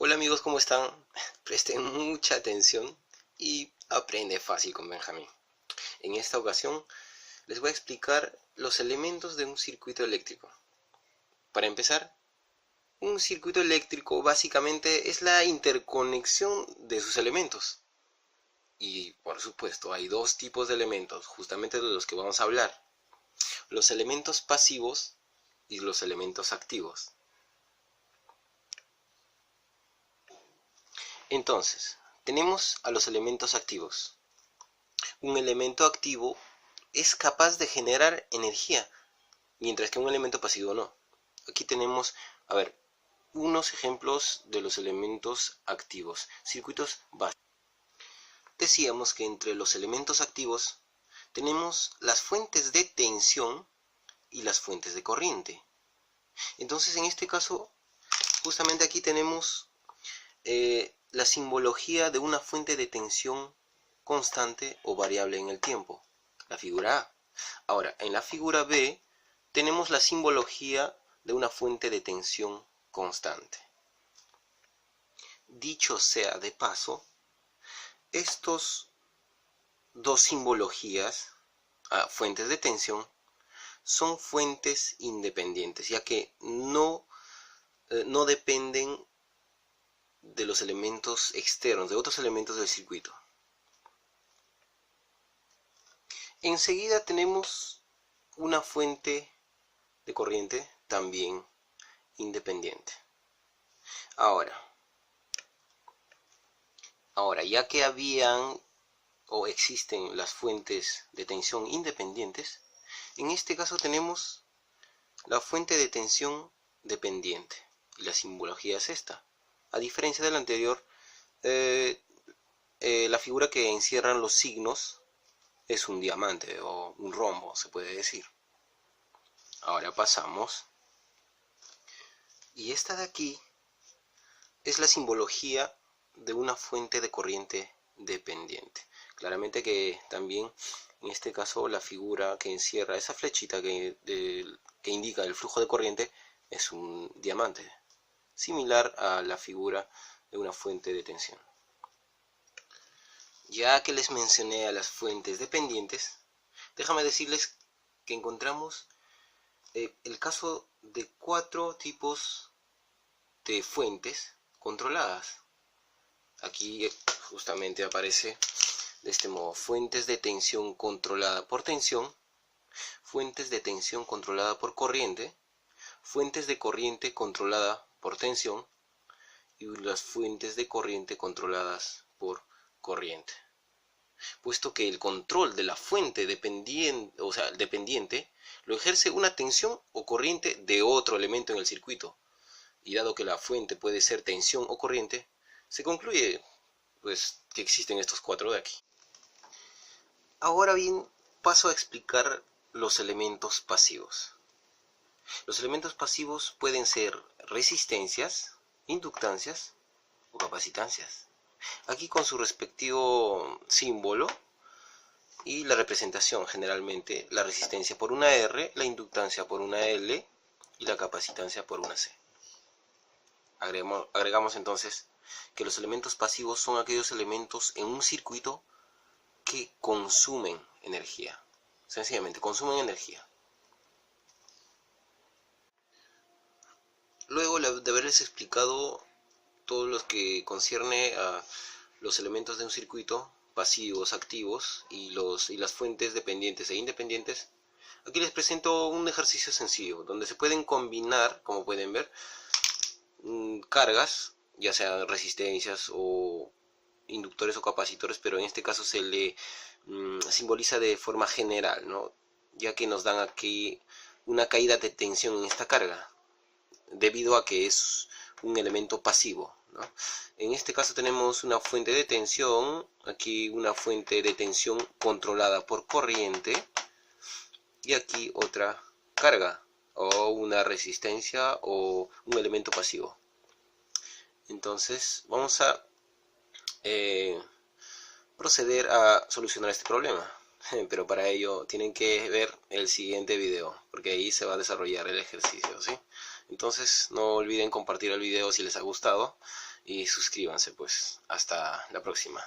Hola amigos, ¿cómo están? Presten mucha atención y aprende fácil con Benjamín. En esta ocasión les voy a explicar los elementos de un circuito eléctrico. Para empezar, un circuito eléctrico básicamente es la interconexión de sus elementos. Y por supuesto hay dos tipos de elementos, justamente de los que vamos a hablar. Los elementos pasivos y los elementos activos. Entonces, tenemos a los elementos activos. Un elemento activo es capaz de generar energía, mientras que un elemento pasivo no. Aquí tenemos, unos ejemplos de los elementos activos, circuitos básicos. Decíamos que entre los elementos activos tenemos las fuentes de tensión y las fuentes de corriente. Entonces, en este caso, justamente aquí tenemos la simbología de una fuente de tensión constante o variable en el tiempo, la figura A. Ahora, en la figura B tenemos la simbología de una fuente de tensión constante. Dicho sea de paso, estos dos simbologías, fuentes de tensión, son fuentes independientes, ya que no dependen de los elementos externos, de otros elementos del circuito. Enseguida tenemos una fuente de corriente también independiente. Ahora, ya que habían o existen las fuentes de tensión independientes, en este caso tenemos la fuente de tensión dependiente. Y la simbología es esta. A diferencia de la anterior, la figura que encierran los signos es un diamante o un rombo, se puede decir. Ahora pasamos. Y esta de aquí es la simbología de una fuente de corriente dependiente. Claramente que también en este caso la figura que encierra esa flechita que indica el flujo de corriente es un diamante, similar a la figura de una fuente de tensión. Ya que les mencioné a las fuentes dependientes, déjame decirles que encontramos el caso de 4 tipos de fuentes controladas. Aquí justamente aparece de este modo: fuentes de tensión controlada por tensión, fuentes de tensión controlada por corriente, fuentes de corriente controlada por tensión y las fuentes de corriente controladas por corriente. Puesto que el control de la fuente dependiente lo ejerce una tensión o corriente de otro elemento en el circuito, y dado que la fuente puede ser tensión o corriente, se concluye pues que existen estos 4 de aquí. Ahora bien, paso a explicar los elementos pasivos. Los elementos pasivos pueden ser resistencias, inductancias o capacitancias. Aquí con su respectivo símbolo y la representación, generalmente la resistencia por una R, la inductancia por una L y la capacitancia por una C. Agregamos entonces que los elementos pasivos son aquellos elementos en un circuito que consumen energía. Sencillamente, consumen energía. Luego de haberles explicado todo lo que concierne a los elementos de un circuito, pasivos, activos, y las fuentes dependientes e independientes, aquí les presento un ejercicio sencillo, donde se pueden combinar, como pueden ver, cargas, ya sean resistencias o inductores o capacitores, pero en este caso se le simboliza de forma general, ¿no? Ya que nos dan aquí una caída de tensión en esta carga, debido a que es un elemento pasivo, ¿no? En este caso tenemos una fuente de tensión, aquí una fuente de tensión controlada por corriente, y aquí otra carga, o una resistencia o un elemento pasivo. Entonces vamos a proceder a solucionar este problema, pero para ello tienen que ver el siguiente video, porque ahí se va a desarrollar el ejercicio, ¿sí? Entonces no olviden compartir el video si les ha gustado y suscríbanse pues. Hasta la próxima.